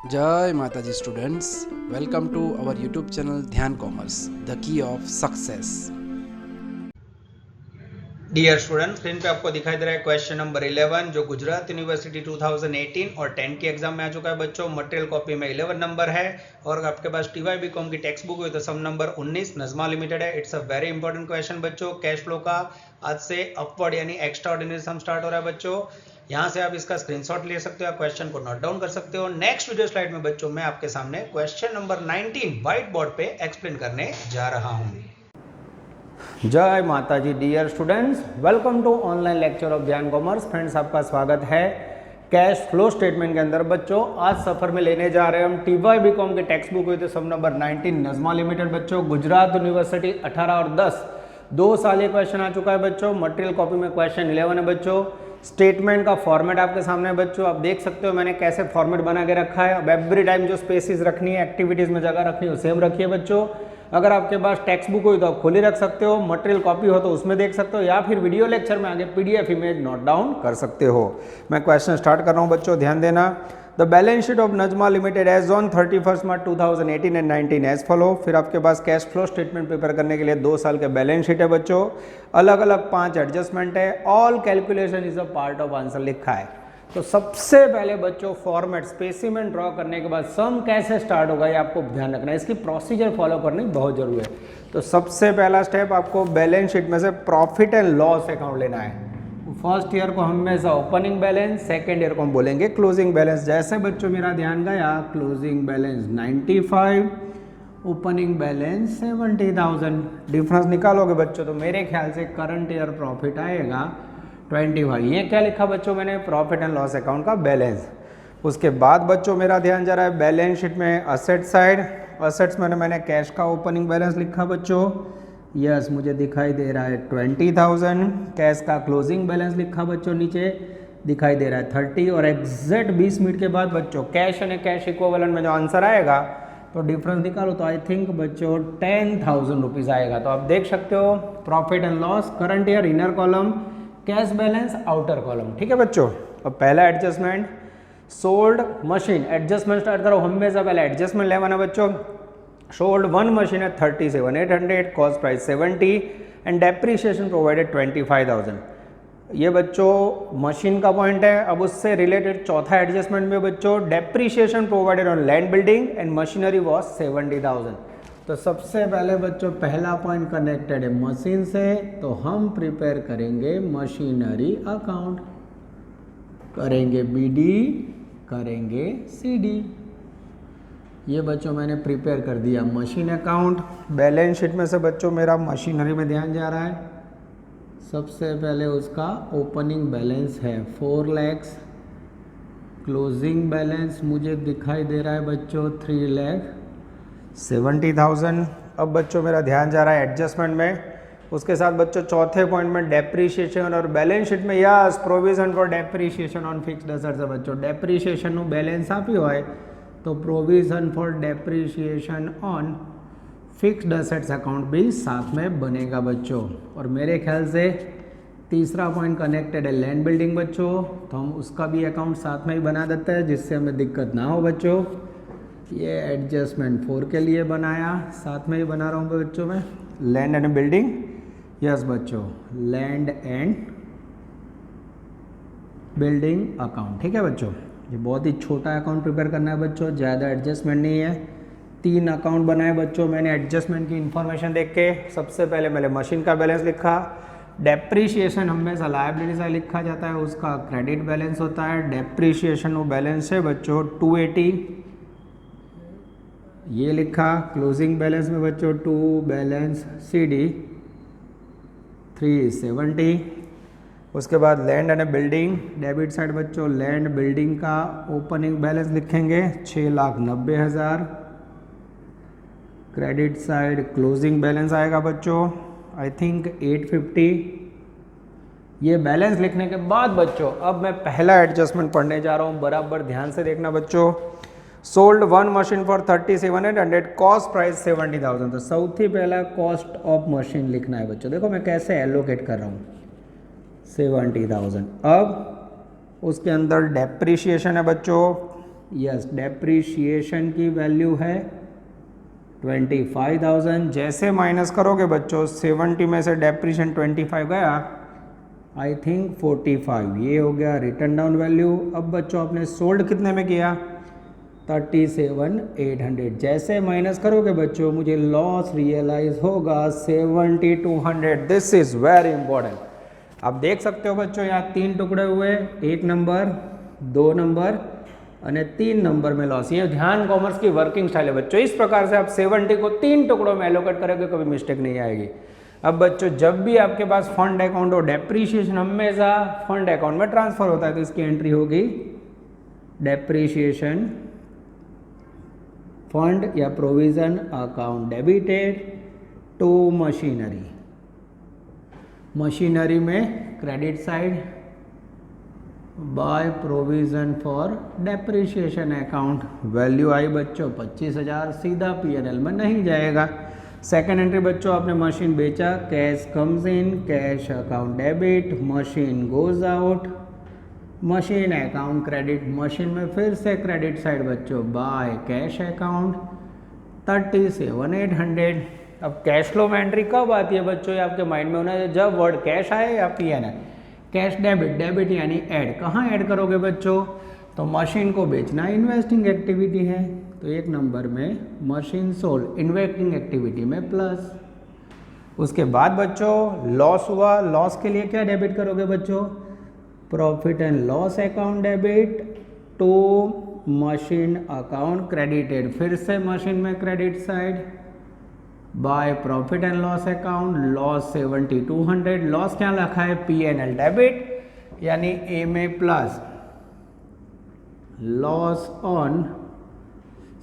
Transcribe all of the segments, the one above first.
जय माता जी students, welcome to our YouTube channel Dhyan commerce, the key of success. Dear student, screen पे आपको दिखाई दे रहा है क्वेश्चन नंबर 11 जो गुजरात यूनिवर्सिटी 2018 और 10 की एग्जाम में आ चुका है बच्चों। मटेरियल कॉपी में 11 नंबर है और आपके पास टीवाई बीकॉम की टेक्स्ट बुक हुई तो सम नंबर 19 नजमा लिमिटेड है। It's a very important question बच्चों। कैश फ्लो का आज से अपवर्ड यानी एक्स्ट्रा ऑर्डिनरी सम स्टार्ट हो रहा है बच्चों। यहाँ से आप इसका स्क्रीनशॉट ले सकते हो, क्वेश्चन को नोट डाउन कर सकते हो। नेक्स्ट वीडियो स्लाइड में बच्चों मैं आपके सामने क्वेश्चन नंबर 19 व्हाइट बोर्ड पे एक्सप्लेन करने जा रहा हूँ। जय माता जी dear students, welcome to online lecture of Dhyan commerce. Friends, आपका स्वागत है कैश फ्लो स्टेटमेंट के अंदर। बच्चों आज सफर में लेने जा रहे हैं हम टीवाई बीकॉम के टेक्स्ट बुक हुई थी सब नंबर 19 नजमा लिमिटेड बच्चों, गुजरात यूनिवर्सिटी 18 और 10 2 साल ये क्वेश्चन आ चुका है बच्चों। मटेरियल कॉपी में क्वेश्चन 11 है बच्चों। स्टेटमेंट का फॉर्मेट आपके सामने है बच्चों, आप देख सकते हो मैंने कैसे फॉर्मेट बना के रखा है। अब एवरी टाइम जो स्पेसिस रखनी है, एक्टिविटीज में जगह रखनी है, सेम रखिए बच्चों। अगर आपके पास टेक्स्ट बुक हुई तो आप खुद ही रख सकते हो, मटेरियल कॉपी हो तो उसमें देख सकते हो, या फिर वीडियो लेक्चर में आगे पीडीएफ इमेज नोट डाउन कर सकते हो। मैं क्वेश्चन स्टार्ट कर रहा हूं बच्चों, ध्यान देना। The balance sheet of Najma limited as on 31 March 2018 and 19 as follow. फिर आपके पास कैश फ्लो स्टेटमेंट प्रिपेयर करने के लिए 2 साल के बैलेंस शीट है बच्चों। अलग अलग 5 एडजस्टमेंट है। All calculation is a part of answer लिखा है। तो सबसे पहले बच्चों फॉर्मेट स्पेसिमेन ड्रॉ करने के बाद सम कैसे स्टार्ट होगा ये आपको ध्यान रखना है, इसकी प्रोसीजर फॉलो करनी बहुत जरूरी है। तो सबसे पहला स्टेप आपको बैलेंस शीट में से प्रॉफिट एंड लॉस अकाउंट लेना है। फर्स्ट ईयर को हमेशा ओपनिंग बैलेंस, सेकेंड ईयर को हम बोलेंगे क्लोजिंग बैलेंस। जैसे बच्चों मेरा ध्यान गया, closing balance 95, opening balance 70,000। Difference निकालोगे बच्चों तो मेरे ख्याल से करंट ईयर प्रॉफिट आएगा 25। ये क्या लिखा बच्चों मैंने, प्रॉफिट एंड लॉस अकाउंट का बैलेंस। उसके बाद बच्चों मेरा ध्यान जा रहा है बैलेंस शीट में असेट साइड। असेट्स में मैंने कैश का ओपनिंग बैलेंस लिखा बच्चों, यस मुझे दिखाई दे रहा है 20,000। कैश का क्लोजिंग बैलेंस लिखा बच्चों, नीचे दिखाई दे रहा है 30। और एग्जैक्ट 20 मिनट के बाद बच्चों कैश एंड कैश इक्विवेलेंट में जो आंसर आएगा तो डिफरेंस निकालो तो आई थिंक बच्चों 10,000 रुपीज़ आएगा। तो आप देख सकते हो profit and loss, current year inner column, cash balance outer column. ठीक है बच्चों। अब पहला adjustment sold machine. Adjustment start करो, हमेशा पहले एडजस्टमेंट लेवाना बच्चों। सोल्ड 1 मशीन है 37,800, cost price 70 and depreciation provided 25,000। ये बच्चों मशीन का पॉइंट है। अब उससे रिलेटेड चौथा एडजस्टमेंट में बच्चों depreciation provided on land building and machinery was 70,000। तो सबसे पहले बच्चों पहला पॉइंट कनेक्टेड है मशीन से, तो हम प्रिपेयर करेंगे मशीनरी अकाउंट, करेंगे बीडी, करेंगे सीडी। ये बच्चों मैंने प्रिपेयर कर दिया मशीन अकाउंट। बैलेंस शीट में से बच्चों मेरा मशीनरी में ध्यान जा रहा है। सबसे पहले उसका ओपनिंग बैलेंस है 4 लाख, क्लोजिंग बैलेंस मुझे दिखाई दे रहा है बच्चों 3,70,000। अब बच्चों मेरा ध्यान जा रहा है एडजस्टमेंट में। उसके साथ बच्चों चौथे पॉइंट में डेप्रीशिएशन और बैलेंस शीट में yes provision for depreciation on fixed assets है बच्चों। डेप्रीशिएशन નું બેલેન્સ આપ્યું હોય तो provision for depreciation on fixed assets account भी साथ में बनेगा बच्चों। और मेरे ख्याल से तीसरा पॉइंट कनेक्टेड है लैंड बिल्डिंग बच्चों, तो हम उसका भी अकाउंट साथ में ही बना देते हैं जिससे हमें दिक्कत ना हो बच्चों। ये एडजस्टमेंट 4 के लिए बनाया, साथ में ही बना रहा हूँ बच्चों मैं लैंड एंड बिल्डिंग। यस बच्चों, लैंड एंड बिल्डिंग अकाउंट। ठीक है बच्चों, ये बहुत ही छोटा अकाउंट प्रिपेयर करना है बच्चों, ज़्यादा एडजस्टमेंट नहीं है। 3 अकाउंट बनाए बच्चों मैंने एडजस्टमेंट की इन्फॉर्मेशन देख के। सबसे पहले मैंने मशीन का बैलेंस लिखा। डेप्रीशिएशन हमेशा लायबिलिटी से लिखा जाता है, उसका क्रेडिट बैलेंस होता है। डेप्रीशिएशन वो बैलेंस है बच्चों 280, ये लिखा। क्लोजिंग बैलेंस में बच्चों 2 बैलेंस सीडी 370। उसके बाद land and building debit side बच्चों, लैंड बिल्डिंग का ओपनिंग बैलेंस लिखेंगे 6,90,000। क्रेडिट साइड क्लोजिंग बैलेंस आएगा बच्चों आई थिंक 850। ये बैलेंस लिखने के बाद बच्चों अब मैं पहला एडजस्टमेंट पढ़ने जा रहा हूँ, बराबर ध्यान से देखना बच्चों। Sold 1 machine for 37,800, cost price 70,000। तो सौથી पहला कॉस्ट ऑफ मशीन लिखना है बच्चों। देखो मैं कैसे एलोकेट कर रहा हूँ 70,000। अब उसके अंदर डेप्रीशिएशन है बच्चों यस डेप्रीशिएशन की वैल्यू है 25,000। जैसे माइनस करोगे बच्चों 70 में से डेप्रीशिएशन 25 गया, आई थिंक 45, ये हो गया रिटर्न डाउन वैल्यू। अब बच्चों आपने सोल्ड कितने में किया 37,800। जैसे माइनस करोगे बच्चों मुझे लॉस रियलाइज होगा 7,200। This is very important. आप देख सकते हो बच्चों यहाँ 3 टुकड़े हुए, 1 नंबर 2 नंबर और 3 नंबर में लॉस। ये ध्यान कॉमर्स की वर्किंग स्टाइल है बच्चों। इस प्रकार से आप 70 को 3 टुकड़ों में एलोकेट करोगे, कभी मिस्टेक नहीं आएगी। अब बच्चों जब भी आपके पास फंड अकाउंट हो, डेप्रीशिएशन हमेशा फंड अकाउंट में ट्रांसफर होता है, तो इसकी एंट्री होगी डेप्रीशिएशन फंड या provision account debited to machinery. Machinery में credit side by provision for depreciation account. Value आई बच्चों 25,000, सीधा पीएनएल में नहीं जाएगा। सेकेंड एंट्री बच्चों आपने मशीन बेचा, cash comes in, cash account debit, machine goes out, machine account credit. Machine में फिर से क्रेडिट साइड बच्चों बाय कैश अकाउंट 37,800। अब कैश फ्लो में एंट्री कब आती है बच्चों, ये आपके माइंड में होना है जब वर्ड कैश आए या पीएनएल। कैश डेबिट, डेबिट यानी ऐड, कहाँ ऐड करोगे बच्चों, तो मशीन को बेचना इन्वेस्टिंग एक्टिविटी है, तो 1 नंबर में मशीन सोल्ड इन्वेस्टिंग एक्टिविटी में प्लस। उसके बाद बच्चों लॉस हुआ, लॉस के लिए क्या डेबिट करोगे बच्चों, profit and loss account debit to machine account credited. फिर से मशीन में credit side by profit and loss account, loss 7,200। Loss क्या लिखा है, पीएनएल डेबिट यानी ए में plus. Loss on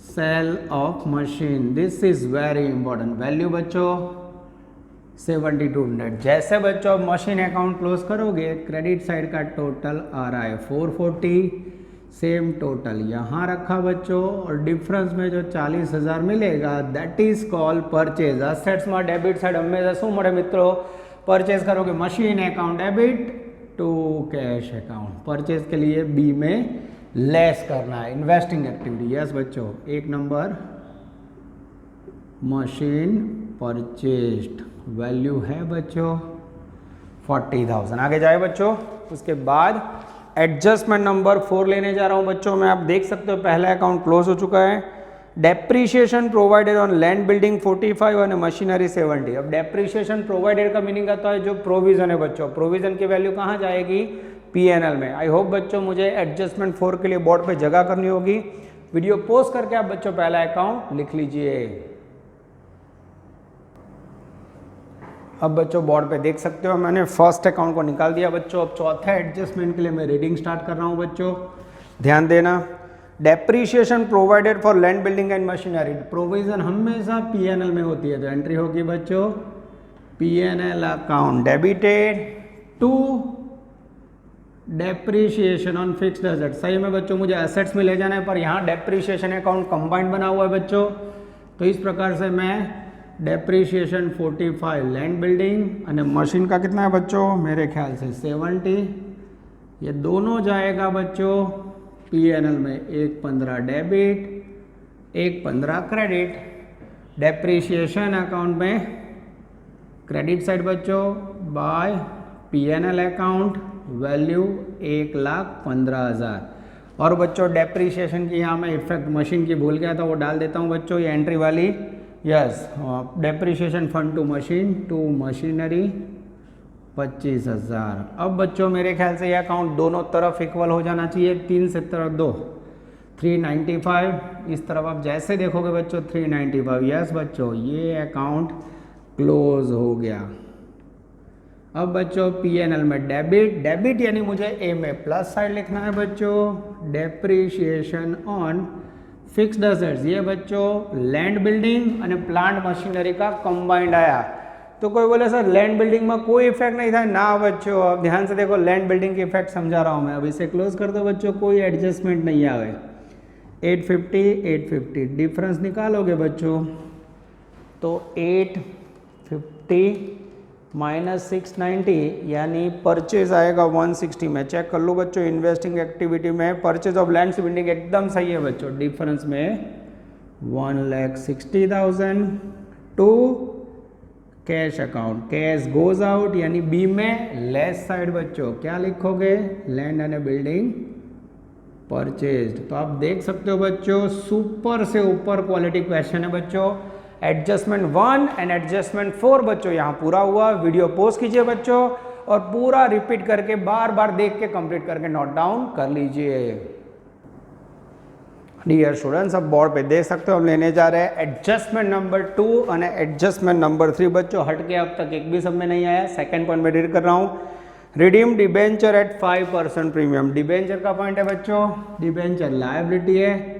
sale of machine, this is very important. Value बच्चों 7,200। जैसे बच्चों मशीन अकाउंट क्लोज करोगे, क्रेडिट साइड का टोटल आ रहा है 440, सेम टोटल यहाँ रखा बच्चों, और डिफरेंस में जो 40,000 मिलेगा that is called purchase. Assets में डेबिट साइड हमेशा शू मळे मित्रों, परचेज करोगे machine account debit to cash account. Purchase के लिए बी में लेस करना है, इन्वेस्टिंग एक्टिविटी। यस बच्चों 1 नंबर मशीन परचेज्ड, वैल्यू है बच्चों 40,000। आगे जाए बच्चों, उसके बाद एडजस्टमेंट नंबर 4 लेने जा रहा हूं बच्चों मैं। आप देख सकते हो पहला अकाउंट क्लोज हो चुका है। Depreciation provided on land building 45 और मशीनरी 70। अब डेप्रीशिएशन प्रोवाइडेड का मीनिंग आता है जो प्रोविजन है बच्चों, प्रोविजन की वैल्यू कहाँ जाएगी, पीएनएल में। आई होप बच्चों मुझे एडजस्टमेंट 4 के लिए बोर्ड पे जगह करनी होगी। वीडियो पोस्ट करके आप बच्चों पहला अकाउंट लिख लीजिए। अब बच्चों बोर्ड पे देख सकते हो मैंने फर्स्ट अकाउंट को निकाल दिया बच्चों। अब चौथा एडजस्टमेंट के लिए मैं रीडिंग स्टार्ट कर रहा हूँ बच्चों, ध्यान देना। Depreciation provided for land building and machinery, provision हमेशा पीएनएल में होती है, तो एंट्री होगी बच्चों PNL account debited to depreciation on fixed asset. सही में बच्चों मुझे एसेट्स में ले जाना है, पर यहाँ डेप्रीशिएशन अकाउंट कंबाइंड बना हुआ है बच्चों, तो इस प्रकार से मैं डेप्रीशिएशन 45 लैंड बिल्डिंग और मशीन का कितना है बच्चों, मेरे ख्याल से 70, ये दोनों जाएगा बच्चों पीएनएल में। 1,15 डेबिट 1,15 क्रेडिट। डेप्रीशिएशन अकाउंट में क्रेडिट साइड बच्चों बाय पीएनएल अकाउंट, वैल्यू 1,15,000। और बच्चों डेप्रीशिएशन की यहाँ मैं इफेक्ट मशीन की भूल गया था, वो डाल देता हूँ बच्चों, ये एंट्री वाली। Yes depreciation fund to machine to machinery 25,000। अब बच्चों मेरे ख्याल से ये अकाउंट दोनों तरफ इक्वल हो जाना चाहिए, 3 से तरफ 2 395, इस तरफ आप जैसे देखोगे बच्चों 395। यस बच्चों ये अकाउंट क्लोज हो गया। अब बच्चों पीएनएल में डेबिट, डेबिट यानी मुझे ए में प्लस साइड लिखना है बच्चों, डेप्रीशिएशन ऑन फिक्स्ड एसेट्स, ये बच्चों लैंड बिल्डिंग और प्लांट मशीनरी का कंबाइंड आया। तो कोई बोले सर लैंड बिल्डिंग में कोई इफेक्ट नहीं था ना बच्चों, अब ध्यान से देखो लैंड बिल्डिंग की इफेक्ट समझा रहा हूँ मैं। अब इसे क्लोज कर दो बच्चों, कोई एडजस्टमेंट नहीं आवे। 850 डिफरेंस निकालोगे बच्चों तो 850 -690 यानी परचेज आएगा 160 में। चेक कर लो बच्चों, इन्वेस्टिंग एक्टिविटी में परचेज ऑफ लैंड बिल्डिंग एकदम सही है बच्चों। डिफरेंस में 1,60,000 to cash account, cash goes out यानी बी में लेस साइड बच्चों क्या लिखोगे, लैंड एंड बिल्डिंग परचेज्ड। तो आप देख सकते हो बच्चों, सुपर से ऊपर क्वालिटी क्वेश्चन है बच्चों। एडजस्टमेंट 1 एंड एडजस्टमेंट 4 बच्चों यहाँ पूरा हुआ। वीडियो पॉज कीजिए बच्चों और पूरा रिपीट करके बार बार देख के कंप्लीट करके नोट डाउन कर लीजिए। डियर स्टूडेंट्स, अब बोर्ड पे देख सकते हो हम लेने जा रहे हैं एडजस्टमेंट नंबर 2 और एडजस्टमेंट नंबर 3 बच्चों। हट के अब तक एक भी सब में नहीं आया। सेकंड पॉइंट में रीड कर रहा हूँ, redeem debenture at 5% premium. Debenture का पॉइंट है बच्चों, डिबेंचर लायबिलिटी है,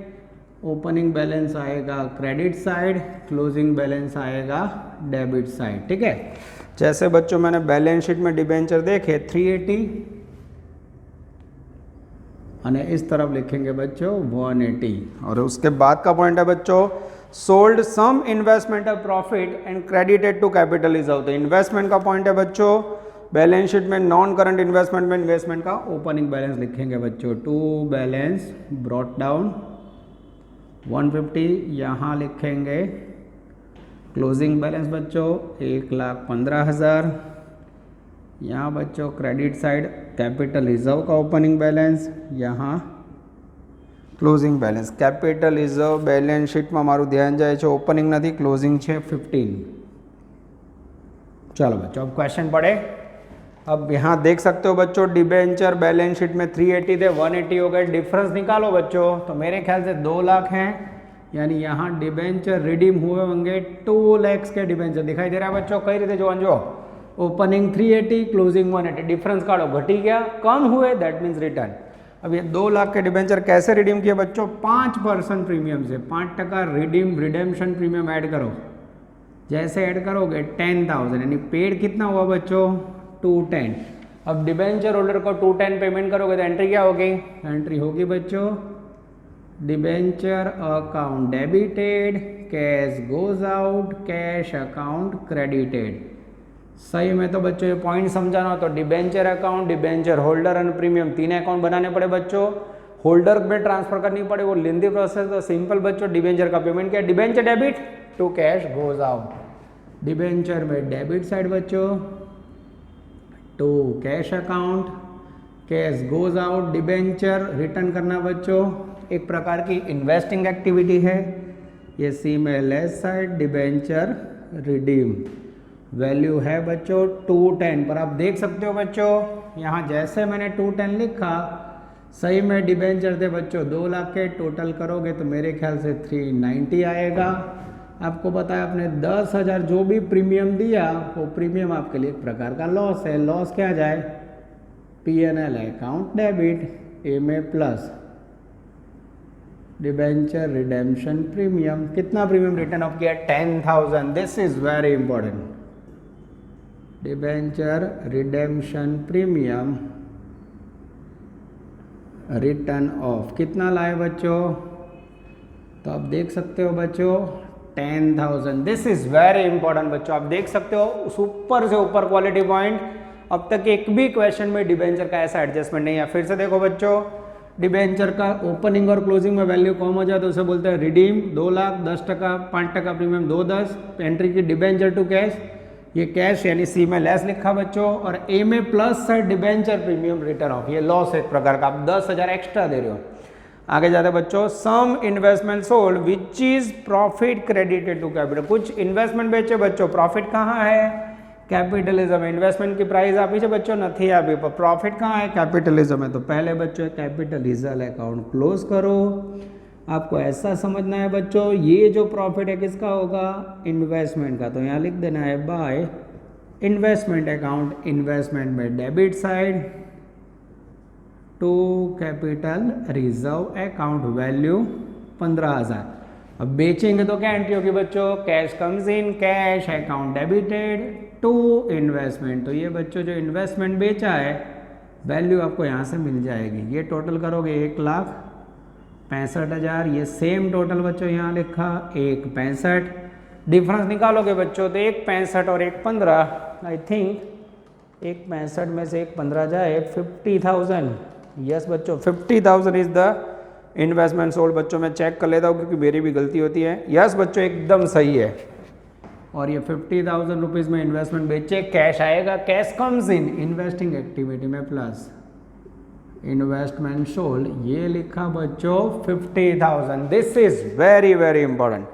ओपनिंग बैलेंस आएगा क्रेडिट साइड, क्लोजिंग बैलेंस आएगा डेबिट साइड। ठीक है, जैसे बच्चों मैंने बैलेंस शीट में डिबेंचर देखे 380 और इस तरफ लिखेंगे बच्चों 180। और उसके बाद का पॉइंट है बच्चों, sold some investment of profit and credited to capital reserve. तो इन्वेस्टमेंट का पॉइंट है बच्चों, बैलेंस शीट में नॉन करंट इन्वेस्टमेंट में इन्वेस्टमेंट का ओपनिंग बैलेंस लिखेंगे बच्चों। टू बैलेंस ब्रॉट डाउन 150, यहाँ लिखेंगे क्लोजिंग बैलेंस बच्चों 1,15,000। यहाँ बच्चों क्रेडिट साइड कैपिटल रिजर्व का ओपनिंग बैलेंस, यहाँ closing balance. Capital reserve balance sheet में हमारू ध्यान जाए છે ओपनिंग नहीं, क्लोजिंग है 15। चलो बच्चों अब क्वेश्चन पढ़े। अब यहाँ देख सकते हो बच्चों, डिबेंचर बैलेंस शीट में 380 थे 180 हो गए। डिफरेंस निकालो बच्चों, तो मेरे ख्याल से 2 लाख हैं, यानी यहाँ डिबेंचर रिडीम हुए होंगे 2 लाख के डिबेंचर। दिखाई दे रहा है बच्चों, कई रीते जो ओपनिंग 380 क्लोजिंग 180, डिफरेंस काढ़ो, घटी गया, कम हुए, दैट मीन्स रिटर्न। अब ये 2 लाख के डिबेंचर कैसे रिडीम किए बच्चों, 5% प्रीमियम से 5% रिडेम्पशन प्रीमियम ऐड करो। जैसे ऐड करोगे 10,000 यानी पेड कितना हुआ बच्चों 210। अब डिबेंचर होल्डर को 210 पेमेंट करोगे तो एंट्री क्या होगी, एंट्री होगी बच्चों debenture account debited, cash goes out, cash account credited. सही में तो बच्चों ये पॉइंट समझाना हो तो debenture account, debenture holder and premium 3 account बनाने पड़े बच्चों। होल्डर में ट्रांसफर करनी पड़े, वो लेंदी प्रोसेस। तो सिंपल बच्चों डिबेंचर का पेमेंट किया, debenture debit to cash goes out. Debenture में डेबिट साइड बच्चों to cash account, cash goes out. Debenture return करना बच्चों एक प्रकार की इन्वेस्टिंग एक्टिविटी है। ये सी में less side debenture redeem, value है बच्चों 210। पर आप देख सकते हो बच्चों यहाँ जैसे मैंने 210 लिखा, सही में डिबेंचर थे बच्चों 2 लाख के, टोटल करोगे तो मेरे ख्याल से 390 आएगा। आपको बताया आपने 10,000 जो भी प्रीमियम दिया वो प्रीमियम आपके लिए एक प्रकार का लॉस है। लॉस क्या जाए, P&L अकाउंट डेबिट, ए में प्लस डिबेंचर रिडेम्पशन प्रीमियम। कितना प्रीमियम रिटर्न ऑफ किया 10,000। This is very important. Debenture redemption premium return of कितना लाए बच्चों, तो आप देख सकते हो बच्चों 10,000। दिस इज वेरी इंपॉर्टेंट बच्चों। आप देख सकते हो ऊपर से ऊपर क्वालिटी पॉइंट। अब तक एक भी क्वेश्चन में डिबेंचर का ऐसा एडजस्टमेंट नहीं है। फिर से देखो बच्चों, डिबेंचर का ओपनिंग और क्लोजिंग में वैल्यू कम हो जाए तो उसे बोलते हैं रिडीम। 2 लाख 10%, 5% प्रीमियम 210। एंट्री की डिबेंचर टू कैश, ये कैश यानी सी में लेस लिखा बच्चों, और ए में plus side debenture premium return of, ये लॉस एक प्रकार का। आप 10,000 एक्स्ट्रा दे रहे हो। आगे जाते बच्चों, some investment sold which is profit credited to capital. कुछ इन्वेस्टमेंट बेचे बच्चों, प्रॉफिट कहाँ है, कैपिटलिज्म। इन्वेस्टमेंट की प्राइस आपी है बच्चों, नहीं आपी, पर प्रॉफिट कहाँ है, कैपिटलिज्म है। तो पहले बच्चों कैपिटलिज्म अकाउंट क्लोज करो। आपको ऐसा समझना है बच्चों, ये जो प्रॉफिट है किसका होगा, इन्वेस्टमेंट का। तो यहाँ लिख देना है बाय इन्वेस्टमेंट अकाउंट, इन्वेस्टमेंट में debit side to capital reserve account, value 15,000। अब बेचेंगे तो क्या एंट्री होगी बच्चों, cash comes in, cash account debited to investment. तो ये बच्चों जो इन्वेस्टमेंट बेचा है वैल्यू आपको यहाँ से मिल जाएगी। ये टोटल करोगे 1,65,000। ये सेम टोटल बच्चों यहाँ लिखा 1,65,000 डिफरेंस निकालोगे बच्चों तो एक 65 और एक 15, आई थिंक एक 65 में से एक 15 जाए 50,000। यस बच्चों 50,000 इज द इन्वेस्टमेंट सोल्ड। बच्चों मैं चेक कर लेता हूँ क्योंकि मेरी भी गलती होती है। यस बच्चों एकदम सही है। और ये 50,000 रुपीज़ में इन्वेस्टमेंट बेचे, कैश आएगा, cash comes in investing activity में प्लस इन्वेस्टमेंट सोल्ड, ये लिखा बच्चों 50,000। This is very very important.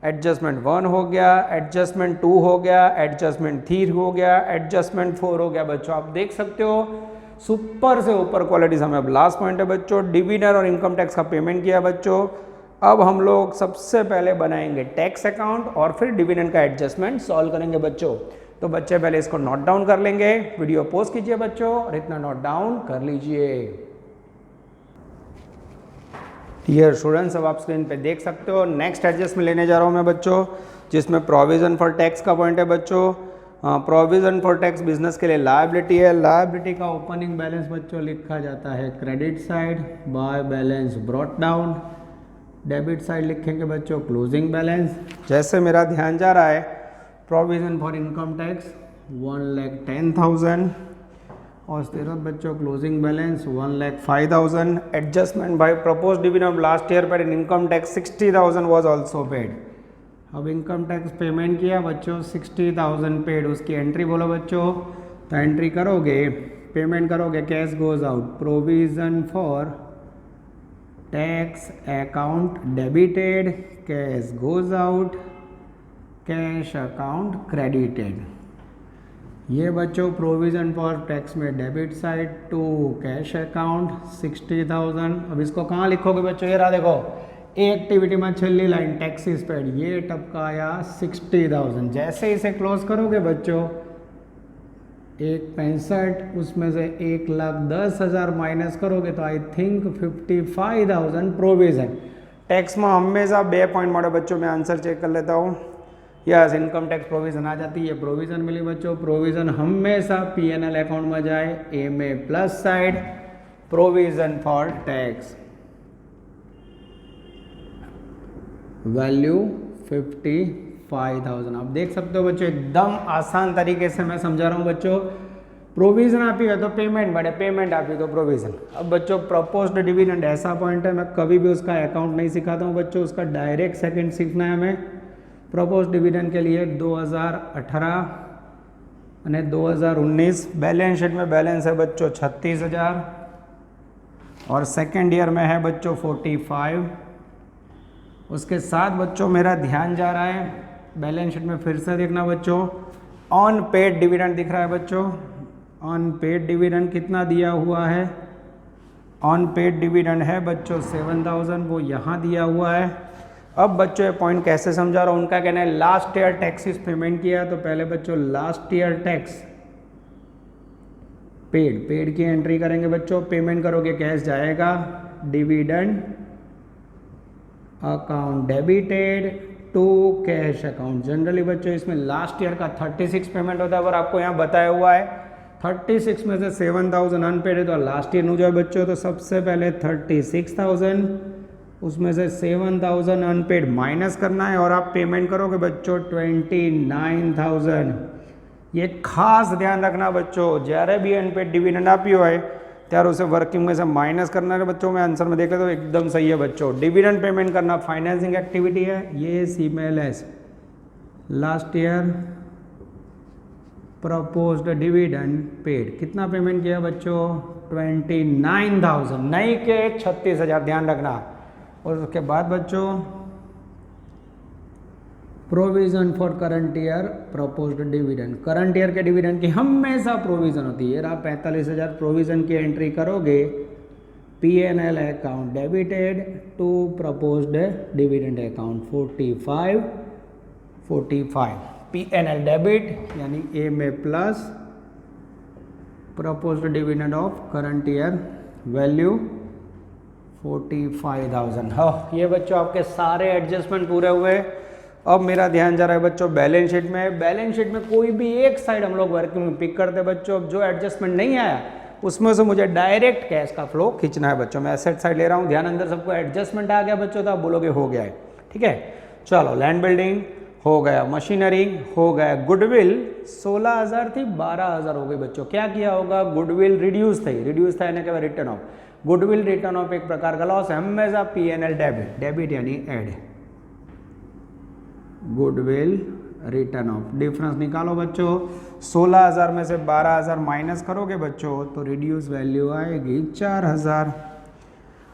Adjustment 1 हो गया, एडजस्टमेंट 2 हो गया, एडजस्टमेंट 3 हो गया, एडजस्टमेंट 4 हो गया। बच्चों आप देख सकते हो सुपर से ऊपर क्वालिटीज हमें। अब लास्ट पॉइंट है बच्चों, डिविडेंड और इनकम टैक्स का पेमेंट किया बच्चों। अब हम लोग सबसे पहले बनाएंगे टैक्स अकाउंट और फिर डिविडेंड का एडजस्टमेंट सॉल्व करेंगे बच्चों। तो बच्चे पहले इसको नोट डाउन कर लेंगे, वीडियो पॉज कीजिए बच्चों और इतना नोट डाउन कर लीजिए। डियर स्टूडेंट्स, अब आप स्क्रीन पे देख सकते हो नेक्स्ट एडजस्टमेंट लेने जा रहा हूँ मैं बच्चों, जिसमें प्रोविजन फॉर टैक्स का पॉइंट है बच्चों। प्रोविजन फॉर टैक्स बिजनेस के लिए लायबिलिटी है। लायबिलिटी का ओपनिंग बैलेंस बच्चों लिखा जाता है credit side by balance brought down. Debit side लिखेंगे बच्चों क्लोजिंग बैलेंस। जैसे मेरा ध्यान जा रहा है प्रोविजन फॉर इनकम टैक्स 1,10,000 और उसके बाद बच्चों closing balance 1,05,000। Adjustment by propose dividend of last year पर income tax 60,000 was also paid. अब इनकम टैक्स पेमेंट किया बच्चों 60,000 पेड, उसकी एंट्री बोलो बच्चों। तो एंट्री करोगे, पेमेंट करोगे, cash goes out, provision for tax account debited, cash goes out, cash account credited. ये बच्चों प्रोविजन फॉर टैक्स में debit side to cash account 60,000। अब इसको कहाँ लिखोगे बच्चों, ये रहा देखो एक्टिविटी में छली लाइन टैक्सेस पेड, ये टपकाया 60,000। जैसे इसे क्लोज करोगे बच्चों 1,65, उसमें से 1,10,000 माइनस करोगे तो आई थिंक 55,000 प्रोविजन। टैक्स में हमेशा 2 पॉइंट मारे बच्चों, मैं आंसर चेक कर लेता हूँ। यस इनकम टैक्स प्रोविजन आ जाती है, प्रोविजन मिली बच्चों। प्रोविजन हमेशा P&L अकाउंट में जाए, ए में plus side provision for tax, value 55,000। आप देख सकते हो बच्चों एकदम आसान तरीके से मैं समझा रहा हूँ बच्चों। प्रोविजन आपी है तो पेमेंट बढ़े, पेमेंट आपी तो प्रोविजन। अब बच्चों प्रपोज्ड डिविडेंड ऐसा पॉइंट है, मैं कभी भी उसका अकाउंट नहीं सिखाता हूँ बच्चों, उसका डायरेक्ट सेकंड सीखना है हमें। प्रपोज्ड डिविडेंड के लिए 2018 અને 2019 बैलेंस शीट में बैलेंस है बच्चों 36,000 और सेकेंड ईयर में है बच्चों 45। उसके साथ बच्चों मेरा ध्यान जा रहा है बैलेंस शीट में, फिर से देखना बच्चों, ऑन पेड डिविडेंड दिख रहा है बच्चों। ऑन पेड डिविडेंड कितना दिया हुआ है, ऑन पेड डिविडेंड है बच्चों 7,000, वो यहाँ दिया हुआ है। अब बच्चों ये पॉइंट कैसे समझा रहा हूँ, उनका कहना है लास्ट ईयर टैक्सेस पेमेंट किया, तो पहले बच्चों लास्ट ईयर टैक्स पेड की एंट्री करेंगे बच्चों। पेमेंट करोगे कैश जाएगा, dividend account debited to cash account. Generally बच्चों इसमें लास्ट ईयर का 36 पेमेंट होता है, पर आपको यहाँ बताया हुआ है 36 में से 7,000 अनपेड है, तो लास्ट ईयर नहीं जाए बच्चों। तो सबसे पहले 36,000 उसमें से 7,000 अनपेड माइनस करना है और आप पेमेंट करोगे बच्चों 29,000। ये खास ध्यान रखना बच्चों, જ્યારે भी अनपेड डिविडेंड આપ્યો હોય ત્યારે उसे वर्किंग में से माइनस करना है बच्चों। मैं आंसर में देख लेता हूँ एकदम सही है बच्चों। डिविडेंड पेमेंट करना फाइनेंसिंग एक्टिविटी है, ये CMLS last year proposed dividend paid. कितना पेमेंट किया बच्चों 29,000, नहीं के 36,000, ध्यान रखना। और उसके बाद बच्चों provision for current year proposed dividend, current year के डिविडेंड की हमेशा प्रोविजन होती है। आप 45,000 प्रोविजन की एंट्री करोगे, P&L account debited to proposed dividend account 45 P&L debit यानी ए में plus proposed dividend of current year value 45,000। हाँ ये बच्चों आपके सारे एडजस्टमेंट पूरे हुए। अब मेरा ध्यान जा रहा है बच्चों बैलेंस शीट में। बैलेंस शीट में कोई भी एक साइड हम लोग वर्किंग में पिक करते हैं बच्चों। अब जो एडजस्टमेंट नहीं आया उसमें से मुझे डायरेक्ट कैश का फ्लो खींचना है बच्चों। मैं एसेट साइड ले रहा हूँ, ध्यान अंदर सबको एडजस्टमेंट आ गया बच्चों, तो आप बोलोगे हो गया है, ठीक है। चलो लैंड बिल्डिंग, हो गया, मशीनरी हो गया, गुडविल 16,000 थी 12,000 हो गई बच्चों। क्या किया होगा, गुडविल रिड्यूस थी, रिड्यूस था यानी कि written off, goodwill written off एक प्रकार का लॉस है, हमेशा पीएनएल डेबिट, डेबिट यानी add, goodwill written off, difference निकालो बच्चों, 16,000 में से 12,000 माइनस करोगे बच्चों तो रिड्यूस वैल्यू आएगी 4,000।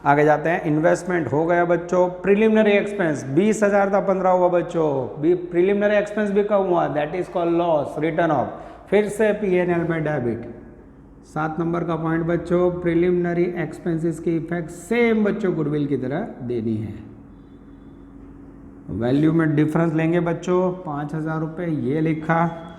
आगे जाते हैं, इन्वेस्टमेंट हो गया बच्चों, प्रिलिमिनरी एक्सपेंस 20,000 था 15 हुआ बच्चों, प्रिलिमिनरी एक्सपेंस भी कम हुआ, that is called loss, return of, फिर से पीएनएल में डेबिट। 7 नंबर का पॉइंट बच्चों, प्रिलिमिनरी एक्सपेंसेस की इफेक्ट सेम बच्चों गुडविल की तरह देनी है। वैल्यू में डिफरेंस लेंगे बच्चों 5,000 रुपये, ये लिखा।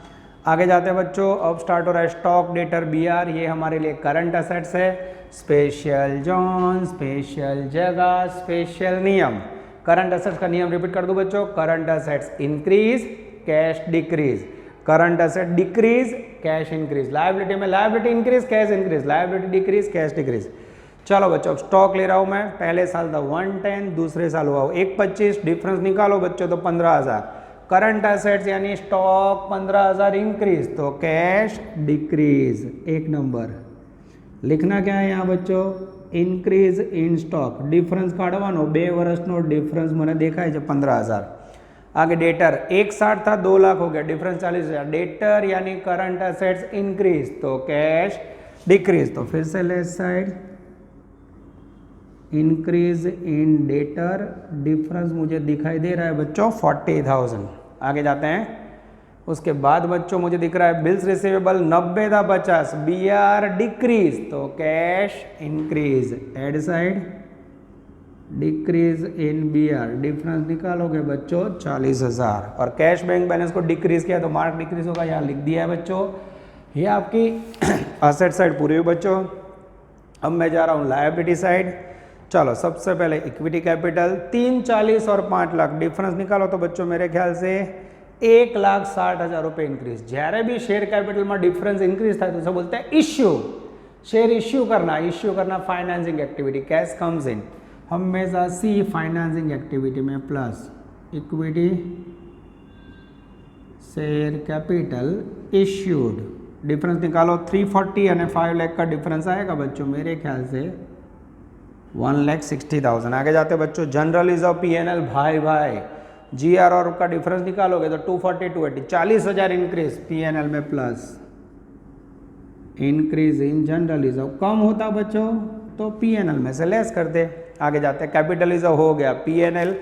आगे जाते हैं बच्चों, अब स्टार्ट हो रहा है स्टॉक डेटर बीआर, ये हमारे लिए करंट असेट्स है, स्पेशल जोन, स्पेशल जगह, स्पेशल नियम। करंट असेट्स का नियम रिपीट कर दूं बच्चों, current assets increase, cash decrease, current asset decrease, cash increase, liability में liability increase, cash increase, liability decrease, cash decrease. चलो बच्चों, अब स्टॉक ले रहा हूं मैं, पहले साल था 110, दूसरे साल हुआ 125, डिफरेंस निकालो बच्चों तो 15,000। करंट असेट्स यानी स्टॉक 15,000 इंक्रीज तो कैश डिक्रीज, एक नंबर। लिखना क्या है यहाँ बच्चों, इंक्रीज इन स्टॉक, डिफरेंस काढ़वानो 2 વર્ષનો डिफरेंस मैंने देखा है जब 15,000। आगे डेटर 160 था 2 लाख हो गया, डिफरेंस 40,000, डेटर यानी करंट असेट्स इंक्रीज तो कैश डिक्रीज, तो फिर से left side increase in debtor, difference मुझे दिखाई दे रहा है बच्चों 40,000। आगे जाते हैं, उसके बाद बच्चों मुझे दिख रहा है बिल्स रिसीवेबल 90 था 50, बीआर डिक्रीज तो cash increase, add side decrease in BR, difference निकालोगे बच्चों 40,000, और कैश बैंक बैलेंस को डिक्रीज किया तो मार्क डिक्रीज होगा, यहाँ लिख दिया है बच्चों। ये आपकी असेट साइड पूरी हुई बच्चों। अब मैं जा रहा हूँ लायबिलिटी साइड। चलो सबसे पहले इक्विटी कैपिटल 3, 40 और 5 लाख, डिफरेंस निकालो तो बच्चों मेरे ख्याल से 1,60,000 रुपये इंक्रीज। જ્યારે भी शेयर कैपिटल में डिफरेंस इंक्रीज था तो उसे बोलते हैं इश्यू, शेयर इश्यू करना फाइनेंसिंग एक्टिविटी, कैश कम्स इन, हमेशा सी फाइनेंसिंग एक्टिविटी में plus equity share capital issued, difference निकालो 340 और 5 लाख का डिफरेंस आएगा बच्चों मेरे ख्याल से 1,60,000। आगे जाते बच्चों, जनरल इज ऑफ पीएनएल, भाई जीआर और का डिफरेंस निकालोगे तो 240, 280, 40,000 इंक्रीज पीएनएल में plus, increase in general reserve कम होता बच्चों तो पीएनएल में से लेस करते। आगे जाते हैं, कैपिटल रिजर्व हो गया, पीएनएल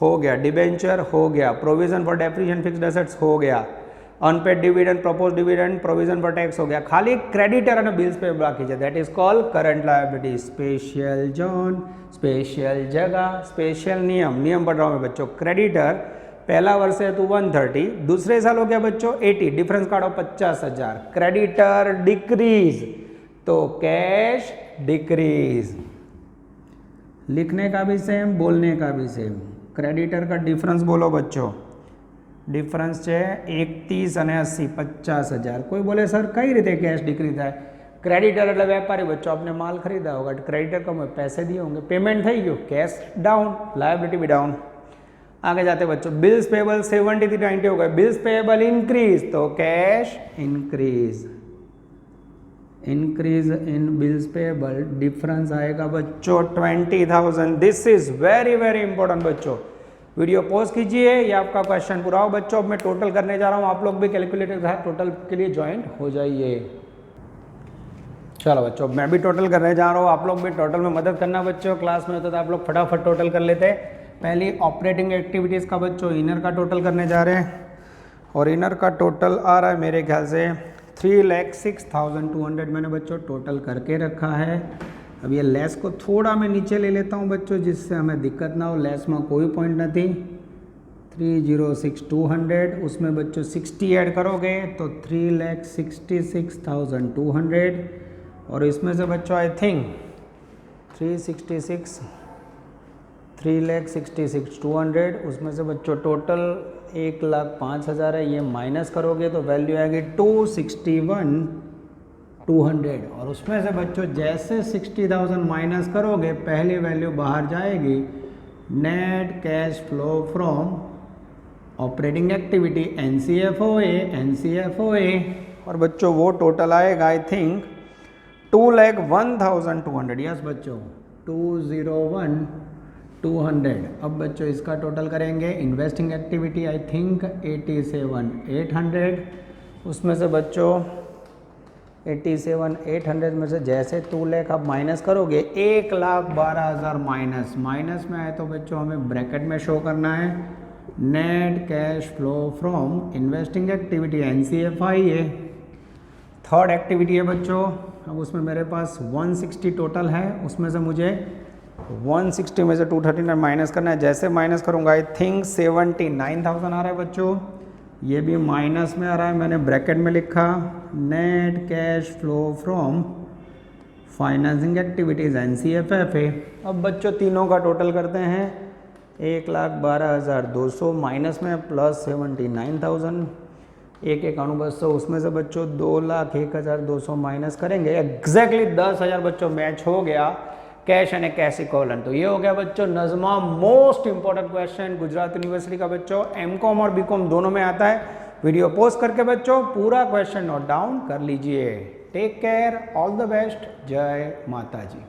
हो गया, डिबेंचर हो गया, provision for depreciation fixed assets हो गया, unpaid dividend, propose dividend, provision for tax हो गया, खाली क्रेडिटर और बिल्स पे बाकी है, that is called current liability. Special zone, special जगह, स्पेशल नियम, नियम पढ़ रहा हूँ मैं बच्चों। क्रेडिटर पहला वर्ष है तो 130, दूसरे साल हो गया बच्चों 80, डिफरेंस काटो 50,000, क्रेडिटर डिक्रीज तो कैश डिक्रीज, लिखने का भी सेम, बोलने का भी सेम। क्रेडिटर का डिफरेंस बोलो बच्चों, डिफरेंस છે 31 અને 80, 50,000। कोई बोले सर कई रीते कैश डिक्रीज થાય, क्रेडिटर એટલે વેપારી बच्चों, आपने माल खरीदा होगा, क्रेडिटर कम है, पैसे दिए होंगे, पेमेंट થઈ ગયો, कैश डाउन, लायबिलिटी भी डाउन। आगे जाते बच्चों, बिल्स पेबल 70 थी 90 हो गए, बिल्स पेबल इंक्रीज तो cash increase, increase in bills payable, difference आएगा बच्चों 20,000। This is very very important बच्चों, वीडियो पॉज कीजिए, ये आपका क्वेश्चन पूरा हो बच्चों। अब मैं टोटल करने जा रहा हूँ, आप लोग भी कैलकुलेटर के साथ टोटल के लिए ज्वाइंट हो जाइए। चलो बच्चों, मैं भी टोटल करने जा रहा हूँ, आप लोग भी टोटल में मदद करना बच्चों। क्लास में होता था आप लोग फटाफट टोटल कर लेते। पहली ऑपरेटिंग एक्टिविटीज़ का बच्चों इनर का टोटल करने जा रहे हैं, और इनर का टोटल आ रहा है मेरे ख्याल से 3,06,200 मैंने बच्चों टोटल करके रखा है। अब ये लेस को थोड़ा मैं नीचे ले लेता हूँ बच्चों, जिससे हमें दिक्कत ना हो, लेस में कोई पॉइंट नहीं। 3,06,200 उसमें बच्चों 60 ऐड करोगे तो 3,66,200, और इसमें से बच्चों आई थिंक 3,66,200 उसमें से बच्चों टोटल 1,05,000 है, ये माइनस करोगे तो वैल्यू आएगी 261,200, और उसमें से बच्चों जैसे 60,000 माइनस करोगे पहली वैल्यू बाहर जाएगी, net cash flow from operating activity NCFOA और बच्चों वो टोटल आएगा आई थिंक 2,01,200। यस बच्चों 201,200। अब बच्चों इसका टोटल करेंगे। Investing activity I think 87,800। उसमें से बच्चों 87,800 में से जैसे 2 लाख आप माइनस करोगे 1,12,000 माइनस में आए तो बच्चों हमें ब्रैकेट में शो करना है net cash flow from investing activity NCFIA। Third activity है बच्चों, अब उसमें मेरे पास 160 टोटल है, उसमें से मुझे 160 में से 239 माइनस करना है। जैसे माइनस करूँगा आई थिंक 79,000 आ रहा है बच्चों, ये भी माइनस में आ रहा है, मैंने ब्रैकेट में लिखा net cash flow from financing activities NCFFA। अब बच्चों तीनों का टोटल करते हैं 1,12,200 माइनस में प्लस 79,000 एक बच्चों उसमें से बच्चों 2,01,200 माइनस करेंगे। एग्जैक्टली 10,000 बच्चों मैच हो गया कैश एंड कैश इक्विवेलेंट। तो ये हो गया बच्चों Najma most important question Gujarat university का बच्चों MCOM और BCOM दोनों में आता है। वीडियो पोस्ट करके बच्चों पूरा क्वेश्चन नोट डाउन कर लीजिए। Take care, all the best, जय माता जी।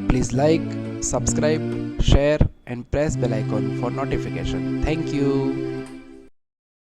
Please like, subscribe, share and press bell icon for notification. Thank you.